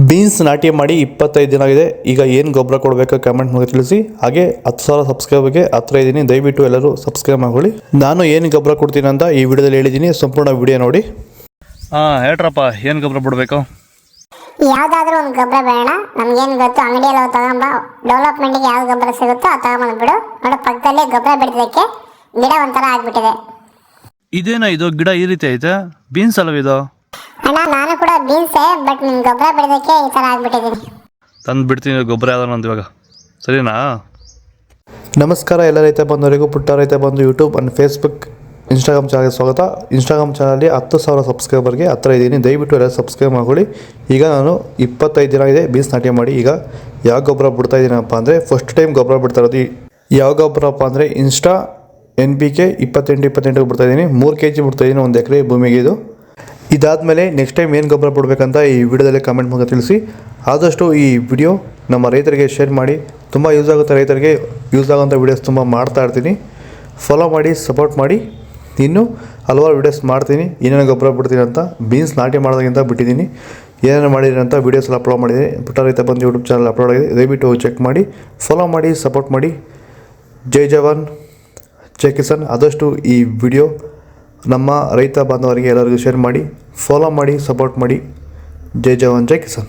Beans ನಾಟಿ ಮಾಡಿ 25 ದಿನ ಆಗಿದೆ. ಈಗ ಏನು ಗೊಬ್ಬರ ಕೊಡಬೇಕು ಕಮೆಂಟ್ ಮಾಡಿ ತಿಳಿಸಿ. ಹಾಗೆ 10,000 ಸಬ್ಸ್ಕ್ರೈಬರ್ಗೆ ಹತ್ರ ಇದ್ದೀನಿ, ದಯವಿಟ್ಟು ಎಲ್ಲರೂ ಸಬ್ಸ್ಕ್ರೈಬ್ ಮಾಡ್ಕೊಳ್ಳಿ. ನಾನು ಏನು ಗೊಬ್ಬರ ಕೊಡ್ತೀನಿ ಅಂತ ಈ ವಿಡಿಯೋದಲ್ಲಿ ಹೇಳಿದ್ದೀನಿ, ಸಂಪೂರ್ಣ ವಿಡಿಯೋ ನೋಡಿ. ಹೇಳ್ರಪ್ಪ, ಏನು ಗೊಬ್ಬರ ಬಿಡಬೇಕು? ಯಾವುದಾದ್ರೂ ಒಂದು ಗೊಬ್ಬರ ಬೇಡ, ನಮ್ಗೇನು ಗೊತ್ತು, ಅಂಗಡಿಯಲ್ಲಿ ತಗೊಂಬ, ಡೆವಲಪ್ಮೆಂಟ್ಗೆ ಯಾವ ಗೊಬ್ಬರ ಸಿಗುತ್ತೋ ಅದು ತಗೊಂಬಂದ್ಬಿಡು. ನೋಡು, ಪಕ್ಕದಲ್ಲೇ ಗೊಬ್ಬರ ಬಿಡೋದಕ್ಕೆ ಗಿಡ ಒಂಥರ ಆಗ್ಬಿಟ್ಟಿದೆ. ಇದೇನಾ ಇದು ಗಿಡ ಈ ರೀತಿ ಐತೆ? ಬೀನ್ಸ್ ಅಲ್ಲವಿದು? ಅಣ್ಣ, ನಾನು ಕೂಡ ಬೀನ್ಸೇ, ಬಟ್ ನಿಮ್ಗೆ ಗೊಬ್ಬರ ಬಿಡೋದಕ್ಕೆ ಈ ಥರ ಆಗ್ಬಿಟ್ಟಿದ್ದೀನಿ. ತಂದು ಬಿಡ್ತೀನಿ ಗೊಬ್ಬರ ಯಾವ್ದಾನ ಅಂತ ಇವಾಗ, ಸರಿನಾ? ನಮಸ್ಕಾರ ಎಲ್ಲ ರೈತ ಬಂದವರಿಗೂ, ಪುಟ್ಟ ರೈತ ಬಂದು ಯೂಟ್ಯೂಬ್ ಆ್ಯಂಡ್ ಫೇಸ್ಬುಕ್ ಇನ್ಸ್ಟಾಗ್ರಾಮ್ ಚಾನಲ್ಗೆ ಸ್ವಾಗತ. ಇನ್ಸ್ಟಾಗ್ರಾಮ್ ಚಾನಲ್ಲಿ 10,000 ಸಬ್ಸ್ಕ್ರೈಬರ್ಗೆ ಹತ್ರ ಇದ್ದೀನಿ, ದಯವಿಟ್ಟು ಎಲ್ಲ ಸಬ್ಸ್ಕ್ರೈಬ್ ಮಾಡ್ಕೊಳ್ಳಿ. ಈಗ ನಾನು 25 ದಿನ ಆಗಿದೆ ಬೀನ್ಸ್ ನಾಟಿ ಮಾಡಿ. ಈಗ ಯಾವ ಗೊಬ್ಬರ ಬಿಡ್ತಾ ಇದ್ದೀನಪ್ಪ ಅಂದರೆ, ಫಸ್ಟ್ ಟೈಮ್ ಗೊಬ್ಬರ ಬಿಡ್ತಾ ಇರೋದು. ಯಾವ ಗೊಬ್ಬರಪ್ಪ ಅಂದರೆ ಇನ್ಸ್ಟಾ NPK 28 ಬಿಡ್ತಾಯಿದ್ದೀನಿ. 3 kg ಬಿಡ್ತಾಯಿದ್ದೀನಿ 1 ಎಕರೆ ಭೂಮಿಗೆ. ಇದು ಇದಾದಮೇಲೆ ನೆಕ್ಸ್ಟ್ ಟೈಮ್ ಏನು ಗೊಬ್ಬರ ಬಿಡಬೇಕಂತ ಈ ವಿಡಿಯೋದಲ್ಲಿ ಕಮೆಂಟ್ ಮೂಲಕ ತಿಳಿಸಿ. ಆದಷ್ಟು ಈ ವಿಡಿಯೋ ನಮ್ಮ ರೈತರಿಗೆ ಶೇರ್ ಮಾಡಿ, ತುಂಬ ಯೂಸ್ ಆಗುತ್ತೆ. ರೈತರಿಗೆ ಯೂಸ್ ಆಗೋಂಥ ವೀಡಿಯೋಸ್ ತುಂಬ ಮಾಡ್ತಾ ಇರ್ತೀನಿ. ಫಾಲೋ ಮಾಡಿ, ಸಪೋರ್ಟ್ ಮಾಡಿ. ಇನ್ನೂ ಹಲವಾರು ವೀಡಿಯೋಸ್ ಮಾಡ್ತೀನಿ, ಏನೇನು ಗೊಬ್ಬರ ಬಿಡ್ತೀನಿ ಅಂತ. ಬೀನ್ಸ್ ನಾಟಿ ಮಾಡೋದಕ್ಕಿಂತ ಬಿಟ್ಟಿದ್ದೀನಿ, ಏನೇನು ಮಾಡಿದ್ದೀನಿ ಅಂತ ವೀಡಿಯೋಸ್ ಎಲ್ಲ ಅಪ್ಲೋಡ್ ಮಾಡಿದ್ದೀನಿ. ಪುಟ್ಟ ರೈತ ಬಂದು ಯೂಟ್ಯೂಬ್ ಚಾನಲ್ ಅಪ್ಲೋಡ್ ಆಗಿದೆ, ದಯವಿಟ್ಟು ಚೆಕ್ ಮಾಡಿ, ಫಾಲೋ ಮಾಡಿ, ಸಪೋರ್ಟ್ ಮಾಡಿ. ಜೈ ಜವಾನ್, ಜೈ ಕಿಸಾನ್. ಆದಷ್ಟು ಈ ವಿಡಿಯೋ ನಮ್ಮ ರೈತ ಬಾಂಧವರಿಗೆ ಎಲ್ಲರಿಗೂ ಶೇರ್ ಮಾಡಿ, ಫಾಲೋ ಮಾಡಿ, ಸಪೋರ್ಟ್ ಮಾಡಿ. ಜೈ ಜವಾನ್, ಜೈ ಕಿಸಾನ್.